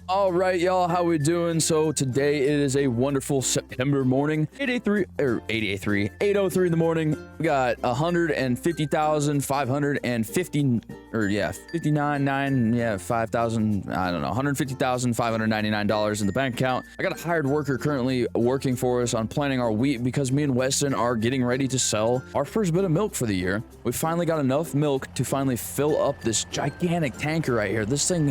All right, y'all, how we doing? So today it is a wonderful September morning, 8:03 in the morning. We got 150,550, or yeah, 59, yeah, 5,000, I don't know, $150,599 in the bank account. I got a hired worker currently working for us on planting our wheat because me and Weston are getting ready to sell our first bit of milk for the year. We finally got enough milk to finally fill up this gigantic tanker right here. This thing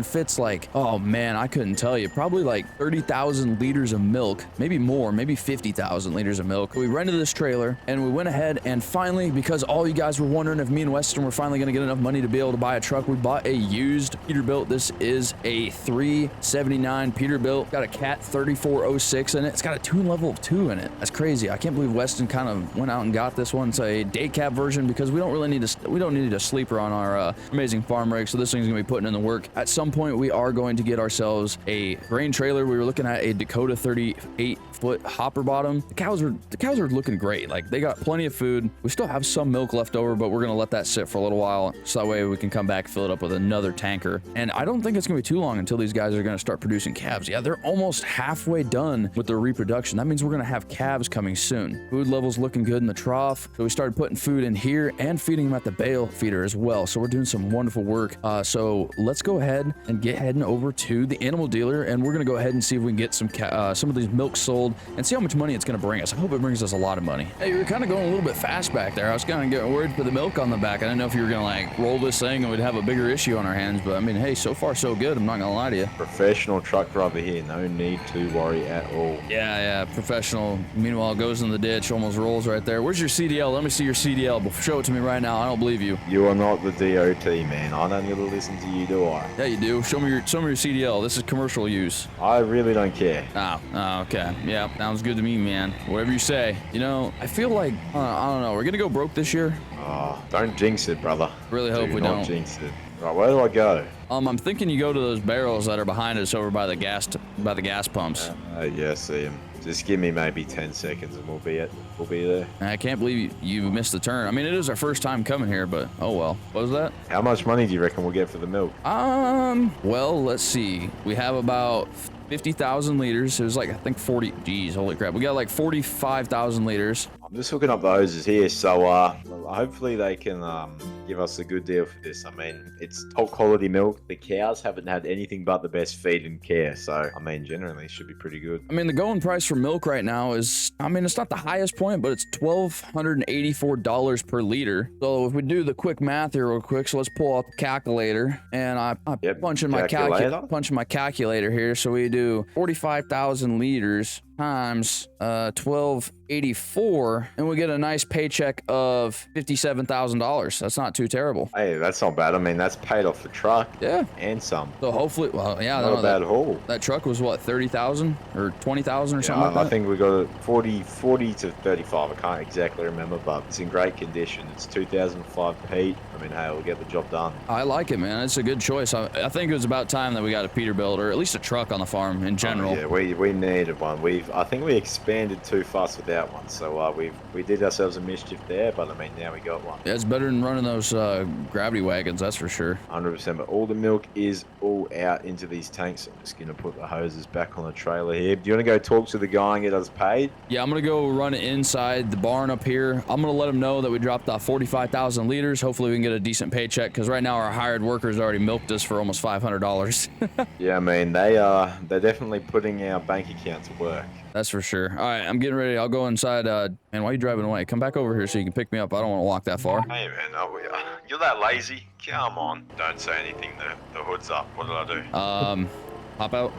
fits like, oh man, I couldn't tell you, probably like 30,000 liters of milk, maybe more, maybe 50,000 liters of milk. We rented this trailer and we went ahead and finally, because all you guys were wondering if me and Weston were finally going to get enough money to be able to buy a truck, we bought a used Peterbilt. This is a 379 Peterbilt. Got a Cat 3406 in it. It's got a tune level of 2 in it. That's crazy. I can't believe Weston kind of went out and got this one. It's a day cab version because we don't really need a sleeper on our amazing farm rig. So this thing's gonna be putting in the work. At some point, we are going to get ourselves a grain trailer. We were looking at a Dakota 38-foot hopper bottom. The cows are looking great. Like, they got plenty of food. We still have some milk left over, but we're gonna let that sit for a little while so that way we can come back, fill it up with another tanker. And I don't think it's gonna be too long until these guys are gonna start producing calves. Yeah, they're almost halfway done with their reproduction. That means we're gonna have calves coming soon. Food levels looking good in the trough. So we started putting food in here and feeding them at the bale feeder as well. So we're doing some wonderful work. So let's go ahead and get heading over to the animal dealer, and we're gonna go ahead and see if we can get some of these milk sold and see how much money it's gonna bring us. I hope it brings us a lot of money. Hey, you're kind of going a little bit fast back there. I was kind of getting worried for the milk on the back. I didn't know if you were gonna like roll this thing and we'd have a bigger issue on our hands, but I mean, hey, so far so good. I'm not gonna lie to you. Professional truck driver here, no need to worry at all. Yeah, professional. Meanwhile, goes in the ditch, almost rolls right there. Where's your CDL? Let me see your CDL. Show it to me right now. I don't believe you. You are not the DOT, man. I don't need to listen to you, do I? Yeah, you do. Show me your CDL. This is commercial use. I really don't care. Oh, okay. Yeah, sounds good to me, man. Whatever you say. You know, I feel like, I don't know, we're gonna go broke this year. Oh, don't jinx it, brother. Really hope we don't. Jinx it. Right, where do I go? I'm thinking you go to those barrels that are behind us over by the gas pumps. Yeah, see him. Just give me maybe 10 seconds and we'll be there. I can't believe you missed the turn. I mean, it is our first time coming here, but oh well. What was that? How much money do you reckon we'll get for the milk? Well, let's see. We have about 50,000 liters. It was like, I think 40. Geez, holy crap. We got like 45,000 liters. I'm just hooking up the hoses here, so hopefully they can give us a good deal for this. I mean, it's top quality milk. The cows haven't had anything but the best feed and care, so I mean, generally it should be pretty good. I mean, the going price for milk right now is, I mean, it's not the highest point, but it's $1,284 per liter. So if we do the quick math here real quick, so let's pull out the calculator, and I punch in my calculator here. So we do 45,000 liters times 1284, and we get a nice paycheck of $57,000. That's not too terrible. Hey, that's not bad. I mean, that's paid off the truck. Yeah, and some. So hopefully, well, yeah, not a bad haul. That truck was what, 30,000 or 20,000 or something like that. I think we got it 40 to 35. I can't exactly remember, but it's in great condition. It's 2005 Pete. I mean, hey, we'll get the job done. I like it, man. It's a good choice. I think it was about time that we got a Peterbilt, or at least a truck on the farm in general. Yeah, we needed one. I think we expanded too fast without one, so we did ourselves a mischief there, but I mean, now we got one. Yeah, it's better than running those gravity wagons, that's for sure. 100%, but all the milk is all out into these tanks. I'm just gonna put the hoses back on the trailer here. Do you want to go talk to the guy and get us paid? Yeah, I'm gonna go run it inside the barn up here. I'm gonna let him know that we dropped off 45,000 liters. Hopefully we can get a decent paycheck, because right now our hired workers already milked us for almost $500. Yeah, I mean, they're definitely putting our bank account to work. That's for sure. All right, I'm getting ready. I'll go inside. Man, why are you driving away? Come back over here so you can pick me up. I don't want to walk that far. Hey, man, you're that lazy? Come on. Don't say anything. The hood's up. What did I do? Hop out.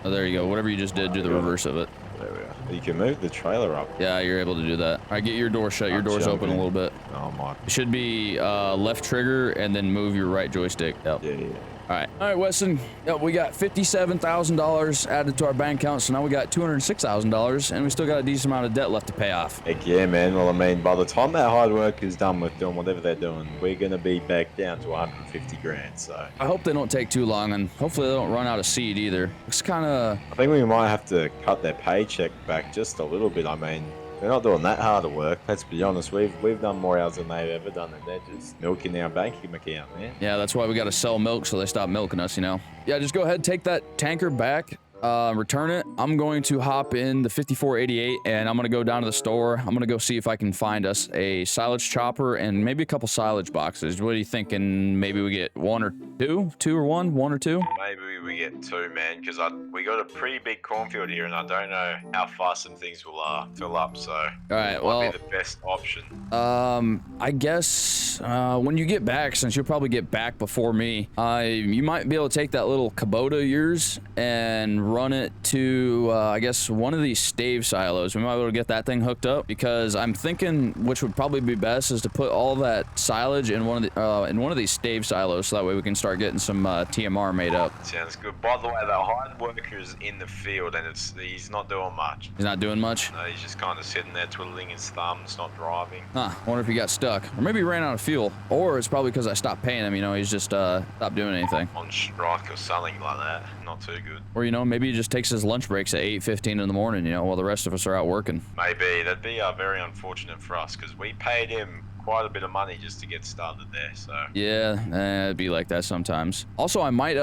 Oh, there you go. Whatever you just did, do the reverse of it. There we are. You can move the trailer up. Yeah, you're able to do that. All right, get your door shut. Your door's open a little bit. Oh, my. It should be left trigger and then move your right joystick. Yep. Yeah. All right, Weston. Yep, we got $57,000 added to our bank account, so now we got $206,000, and we still got a decent amount of debt left to pay off. Heck yeah, man. Well, I mean, by the time that hard work is done with doing whatever they're doing, we're gonna be back down to 150 grand. So I hope they don't take too long, and hopefully they don't run out of seed either. It's kind of. I think we might have to cut their paycheck back just a little bit. I mean, They're not doing that hard of work. Let's be honest. We've done more hours than they've ever done, and they're just milking our banking account, man. Yeah, that's why we got to sell milk so they stop milking us, you know. Yeah, just go ahead, take that tanker back. Return it. I'm going to hop in the 5488 and I'm going to go down to the store. I'm going to go see if I can find us a silage chopper and maybe a couple silage boxes. What are you thinking? Maybe we get one or two? Two or one? One or two? Maybe we get two, man, because we got a pretty big cornfield here and I don't know how fast some things will fill up, so all right, well, might be the best option. I guess when you get back, since you'll probably get back before me, you might be able to take that little Kubota of yours and run it to I guess one of these stave silos. We might be able to get that thing hooked up, because I'm thinking which would probably be best is to put all that silage in one of these stave silos, so that way we can start getting some TMR made up. Sounds good. By the way, the hard worker is in the field and he's not doing much. He's not doing much? No, he's just kind of sitting there twiddling his thumbs, not driving. Huh, I wonder if he got stuck, or maybe he ran out of fuel, or it's probably because I stopped paying him, you know, he's just stopped doing anything. On strike or something like that. Not too good. Or, you know, maybe he just takes his lunch breaks at 8:15 in the morning, you know, while the rest of us are out working. Maybe. That'd be very unfortunate for us, because we paid him quite a bit of money just to get started there, so. Yeah, it'd be like that sometimes. Also, I might,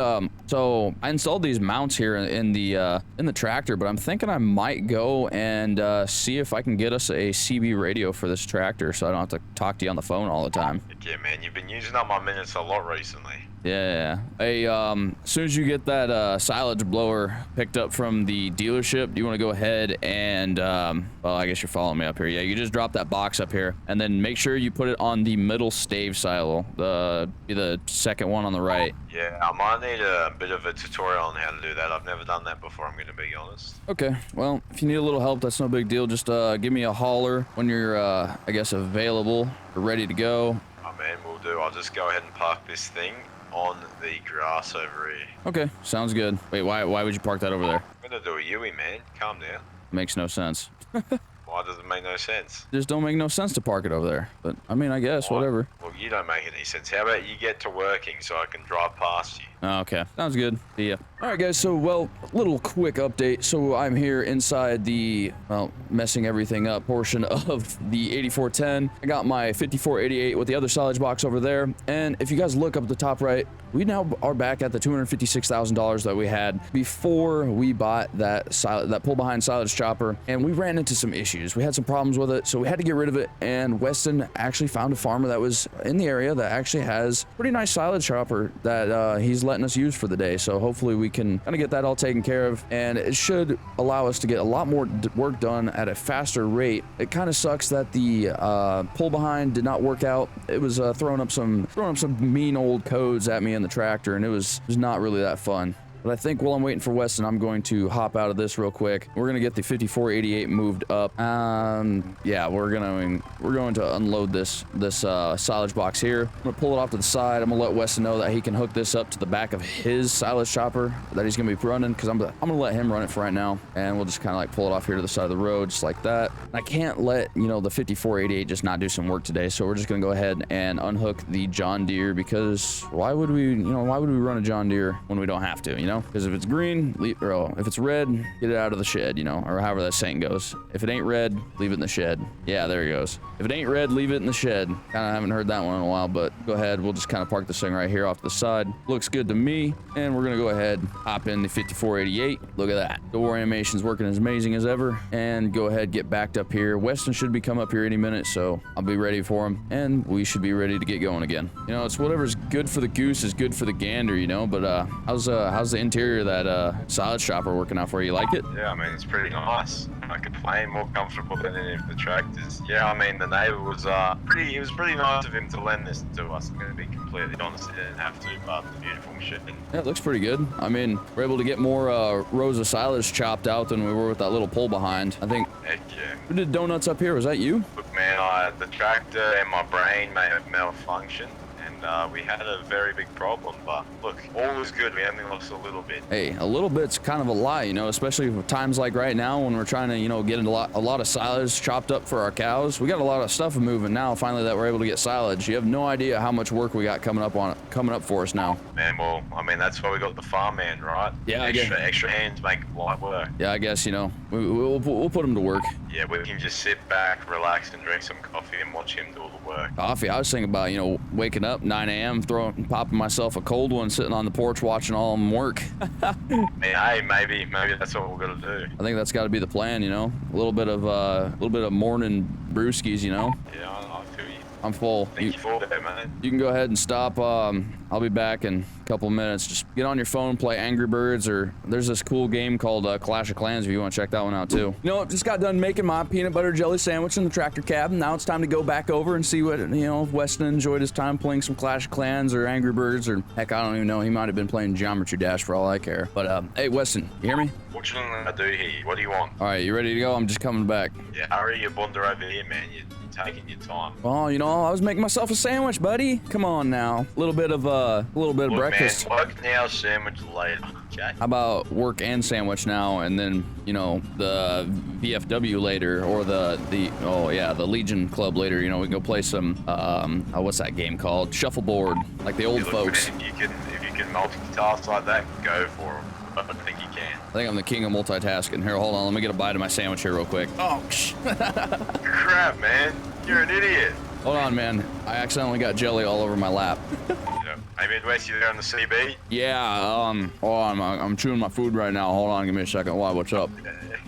so I installed these mounts here in the tractor, but I'm thinking I might go and see if I can get us a CB radio for this tractor, so I don't have to talk to you on the phone all the time. Yeah, man, you've been using up my minutes a lot recently. Yeah. Hey, as soon as you get that silage blower picked up from the dealership, do you want to go ahead and, well, I guess you're following me up here. Yeah, you just drop that box up here, and then make sure you put it on the middle stave silo, the second one on the right. Yeah, I might need a bit of a tutorial on how to do that. I've never done that before, I'm going to be honest. Okay, well, if you need a little help, that's no big deal. Just give me a holler when you're, I guess, available or ready to go. Oh, man, we'll do. I'll just go ahead and park this thing on the grass over here. Okay, sounds good. Wait, why would you park that over there? I'm gonna do a Yui, man. Calm down. Makes no sense. Why does it make no sense? Just don't make no sense to park it over there. But, I mean, I guess, whatever. Well, you don't make any sense. How about you get to working so I can drive past you? Oh, okay, sounds good. See ya. All right, guys, so, well, little quick update. So I'm here inside the, well, messing everything up portion of the 8410. I got my 5488 with the other silage box over there. And if you guys look up at the top right, we now are back at the $256,000 that we had before we bought that pull-behind silage chopper, and we ran into some issues. We had some problems with it, so we had to get rid of it, and Weston actually found a farmer that was in the area that actually has a pretty nice silage chopper that he's letting us use for the day, so hopefully we can kind of get that all taken care of, and it should allow us to get a lot more work done at a faster rate. It kind of sucks that the pull-behind did not work out. It was throwing up some mean old codes at me in the tractor, and it was not really that fun. But I think while I'm waiting for Weston, I'm going to hop out of this real quick. We're gonna get the 5488 moved up. Yeah, we're going to unload this silage box here. I'm gonna pull it off to the side. I'm gonna let Weston know that he can hook this up to the back of his silage chopper that he's gonna be running, because I'm gonna let him run it for right now, and we'll just kind of like pull it off here to the side of the road, just like that. I can't let, you know, the 5488 just not do some work today, so we're just gonna go ahead and unhook the John Deere, because why would we run a John Deere when we don't have to, you know? Because if it's green, if it's red, get it out of the shed, you know, or however that saying goes. If it ain't red, leave it in the shed. Yeah, there he goes. If it ain't red, leave it in the shed. Kind of haven't heard that one in a while, but go ahead. We'll just kind of park this thing right here off to the side. Looks good to me. And we're going to go ahead, hop in the 5488. Look at that. Door animation's working as amazing as ever. And go ahead, get backed up here. Weston should be coming up here any minute, so I'll be ready for him. And we should be ready to get going again. You know, it's whatever's good for the goose is good for the gander, you know, but how's the interior of that silage chopper working out for you? Like it? Yeah, I mean, it's pretty nice. I could play more comfortable than any of the tractors. Yeah, I mean, the neighbor was it was pretty nice of him to lend this to us. I'm gonna be completely honest, he didn't have to, but the beautiful machine. Yeah, it looks pretty good. I mean, we're able to get more rows of silage chopped out than we were with that little pull behind. I think. Heck yeah. Who did donuts up here? Was that you? Look, man, the tractor and my brain may have malfunctioned. We had a very big problem, but look, all was good. We only lost a little bit. Hey, a little bit's kind of a lie, you know, especially for times like right now when we're trying to, you know, get a lot of silage chopped up for our cows. We got a lot of stuff moving now. Finally, that we're able to get silage. You have no idea how much work we got coming up for us now. Man, well, I mean, that's why we got the farm man, right? Yeah, extra hands make light work. Yeah, I guess, you know, we'll put them to work. Yeah, we can just sit back, relax, and drink some coffee and watch him do all the work. Coffee. I was thinking about, you know, waking up 9 a.m., popping myself a cold one, sitting on the porch watching all of them work. Hey, maybe that's what we're gonna do. I think that's got to be the plan, you know. A little bit of morning brewskis, you know. Yeah, I feel you. I'm full. Thank you for that, man. You can go ahead and stop. I'll be back in a couple minutes. Just get on your phone, play Angry Birds, or there's this cool game called Clash of Clans if you want to check that one out too. You know, just got done making my peanut butter jelly sandwich in the tractor cab. Now it's time to go back over and see what, you know, if Weston enjoyed his time playing some Clash of Clans or Angry Birds, or heck, I don't even know. He might have been playing Geometry Dash for all I care. But hey, Weston, you hear me? Fortunately, I do hear you. What do you want? All right, you ready to go? I'm just coming back. Yeah, hurry your bunda over here, man. You're taking your time. Well, you know, I was making myself a sandwich, buddy. Come on now. A little bit of breakfast. Man, work now, sandwich later. Okay. How about work and sandwich now, and then, you know, the VFW later, or the Legion Club later. You know, we can go play some what's that game called? Shuffleboard, like the old folks. Man, if you can multitask like that, go for it. I don't think you can. I think I'm the king of multitasking. Here, hold on. Let me get a bite of my sandwich here real quick. Oh, crap, man. You're an idiot. Hold on, man. I accidentally got jelly all over my lap. Hey, Midwest, you there on the CB? Yeah, hold on. I'm chewing my food right now. Hold on, give me a second. Why, what's up?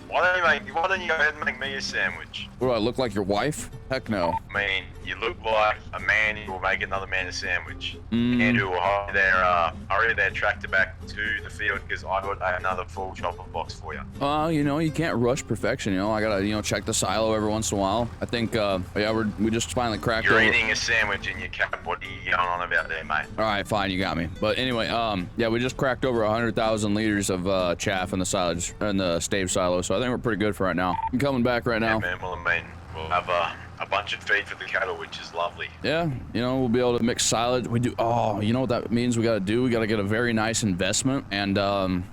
Why don't you go ahead and make me a sandwich? What, do I look like your wife? Heck no. I mean, you look like a man who will make another man a sandwich. And who will hurry their tractor back to the field, because I got another full chopper box for you. You know, you can't rush perfection, you know. I gotta, you know, check the silo every once in a while. I think, yeah, we just finally cracked You're over. eating a sandwich in your cap. What are you going on about there, mate? All right, fine, you got me. But anyway, yeah, we just cracked over 100,000 liters of chaff in the silage, in the stave silo, so I think we're pretty good for right now. I'm coming back right now. Yeah, man, well, I mean, we'll have a bunch of feed for the cattle, which is lovely. Yeah, you know, we'll be able to mix silage. We do, oh, you know what that means we gotta do? We gotta get a very nice investment, and,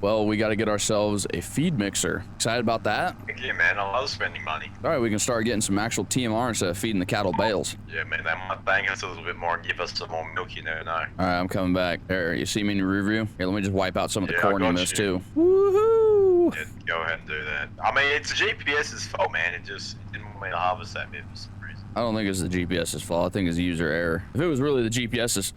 well, we gotta get ourselves a feed mixer. Excited about that? Thank you, man. I love spending money. All right, we can start getting some actual TMR instead of feeding the cattle bales. Yeah, man, that might bang us a little bit more and give us some more milk, you never know. All right, I'm coming back. There, you see me in your rear view? Here, let me just wipe out some of the Yeah, corn I you got missed, you. too. Woohoo! Yeah, go ahead and do that. I mean, it's the GPS's fault, man. It didn't want me to harvest that bit for some reason. I don't think it's the GPS's fault. I think it's user error. If it was really the GPS's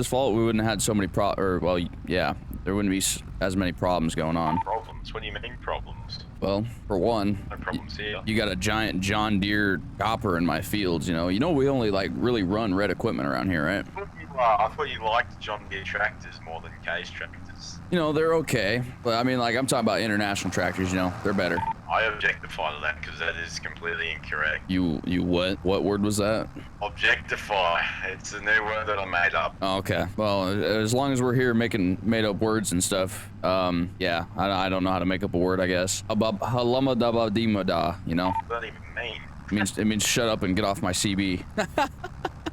fault, we wouldn't have had so many well, yeah, there wouldn't be as many problems going on. Problems? What do you mean problems? Well, for one, No problems here. you got a giant John Deere chopper in my fields, you know. You know we only, like, really run red equipment around here, right? I thought you liked John Deere tractors more than Case tractors. You know, they're okay. But, I mean, like, I'm talking about international tractors, you know. They're better. I objectify to that because that is completely incorrect. You what? What word was that? Objectify. It's a new word that I made up. Oh, okay. Well, as long as we're here making made-up words and stuff, yeah, I don't know how to make up a word, I guess. 𝗙𝗿𝗹𝗹𝗪, you know? What does that even mean? It means shut up and get off my CB.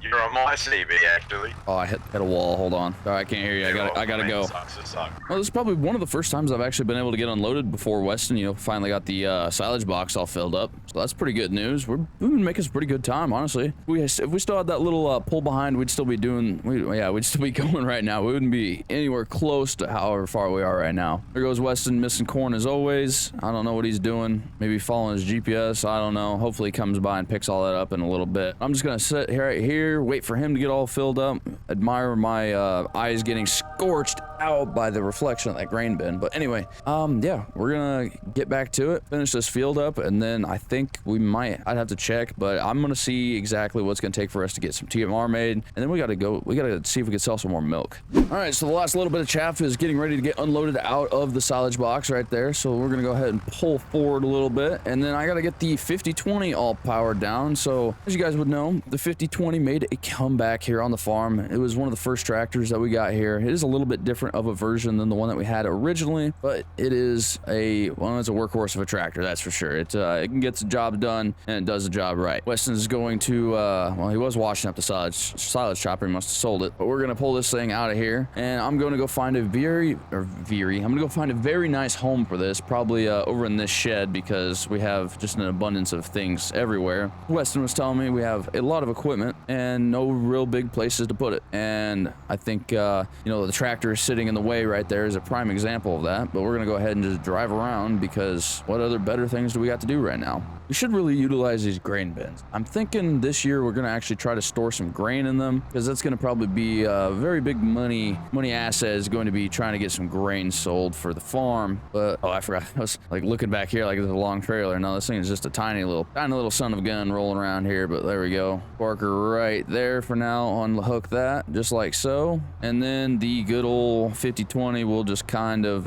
You're on my CB, actually. Oh, I hit a wall. Hold on. All right, I can't hear you. I gotta go. Sucks to suck. Well, this is probably one of the first times I've actually been able to get unloaded before Weston, you know, finally got the silage box all filled up. So that's pretty good news. We've been making some pretty good time, honestly. If we still had that little pull behind, we'd still be going right now. We wouldn't be anywhere close to however far we are right now. There goes Weston, missing corn as always. I don't know what he's doing. Maybe following his GPS. I don't know. Hopefully he comes by and picks all that up in a little bit. I'm just gonna sit right here, wait for him to get all filled up, admire my eyes getting scorched out by the reflection of that grain bin. But anyway, yeah, we're gonna get back to it, finish this field up, and then I think I'd have to check, but I'm gonna see exactly what's gonna take for us to get some TMR made, and then we gotta see if we can sell some more milk. All right, so the last little bit of chaff is getting ready to get unloaded out of the silage box right there, so we're gonna go ahead and pull forward a little bit, and then I gotta get the 5020 all powered down. So as you guys would know, the 5020 made a comeback here on the farm. It was one of the first tractors that we got here. It is a little bit different of a version than the one that we had originally, but it is it's a workhorse of a tractor, that's for sure. It can get the job done, and it does the job right. Weston's going to, well, he was washing up the silage chopper. He must have sold it, but we're gonna pull this thing out of here, and I'm gonna go find I'm gonna go find a very nice home for this, probably over in this shed, because we have just an abundance of things everywhere. Weston was telling me we have a lot of equipment and no real big places to put it, and I think, you know, the tractor is sitting sitting in the way right there is a prime example of that, but we're gonna go ahead and just drive around because what other better things do we got to do right now? We should really utilize these grain bins. I'm thinking this year we're gonna actually try to store some grain in them because that's gonna probably be a very big money asset is going to be trying to get some grain sold for the farm. But oh, I forgot. I was like looking back here like it's a long trailer. No, this thing is just a tiny little son of a gun rolling around here. But there we go. Park her right there for now. Unhook that just like so, and then the good old 5020 will just kind of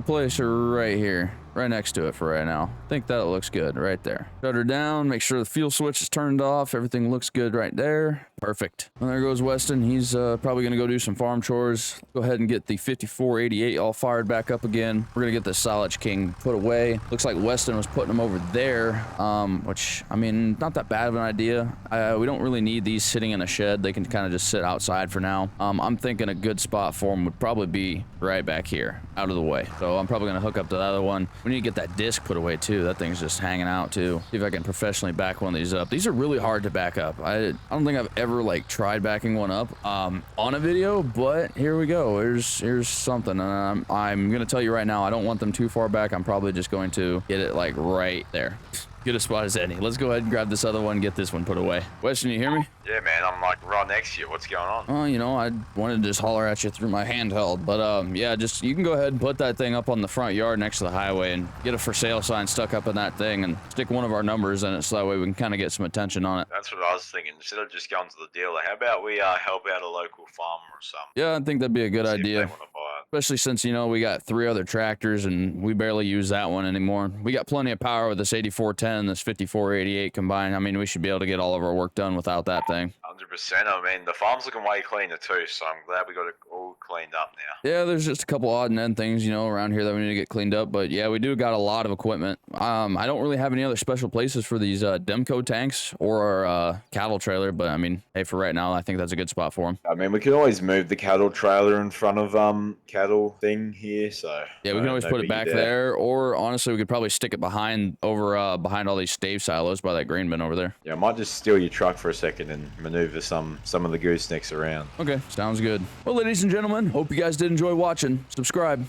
place her right here. Right next to it for right now. I think that looks good right there. Shut her down, make sure the fuel switch is turned off. Everything looks good right there. Perfect. And there goes Weston. He's probably gonna go do some farm chores. Go ahead and get the 5488 all fired back up again. We're gonna get the Silage King put away. Looks like Weston was putting them over there, which, I mean, not that bad of an idea. We don't really need these sitting in a shed. They can kind of just sit outside for now. I'm thinking a good spot for them would probably be right back here, out of the way. So I'm probably gonna hook up to the other one. We need to get that disc put away too. That thing's just hanging out too. See if I can professionally back one of these up. These are really hard to back up. I don't think I've ever like tried backing one up on a video, but here we go. Here's something. And I'm gonna tell you right now, I don't want them too far back. I'm probably just going to get it like right there. Good a spot as any. Let's go ahead and grab this other one, get this one put away. Weston, you hear me? Yeah, man, I'm like right next to you. What's going on? Oh, you know, I wanted to just holler at you through my handheld, but yeah, just you can go ahead and put that thing up on the front yard next to the highway and get a for sale sign stuck up in that thing and stick one of our numbers in it so that way we can kind of get some attention on it. That's what I was thinking. Instead of just going to the dealer, how about we help out a local farmer or something? Yeah, I think that'd be a good idea. Especially since, you know, we got 3 other tractors and we barely use that one anymore. We got plenty of power with this 8410 and this 5488 combined. I mean, we should be able to get all of our work done without that thing. 100%. I mean, the farm's looking way cleaner too, so I'm glad we got it all cleaned up now. Yeah, there's just a couple odd and end things, you know, around here that we need to get cleaned up. But yeah, we do got a lot of equipment. I don't really have any other special places for these Demco tanks or our cattle trailer, but I mean, hey, for right now, I think that's a good spot for them. I mean, we can always move the cattle trailer in front of cattle thing here, so yeah, we can always put it back there, or honestly, we could probably stick it behind all these stave silos by that grain bin over there. Yeah, I might just steal your truck for a second and maneuver some of the goosenecks around. Okay, sounds good. Well, ladies and gentlemen, hope you guys did enjoy watching. Subscribe.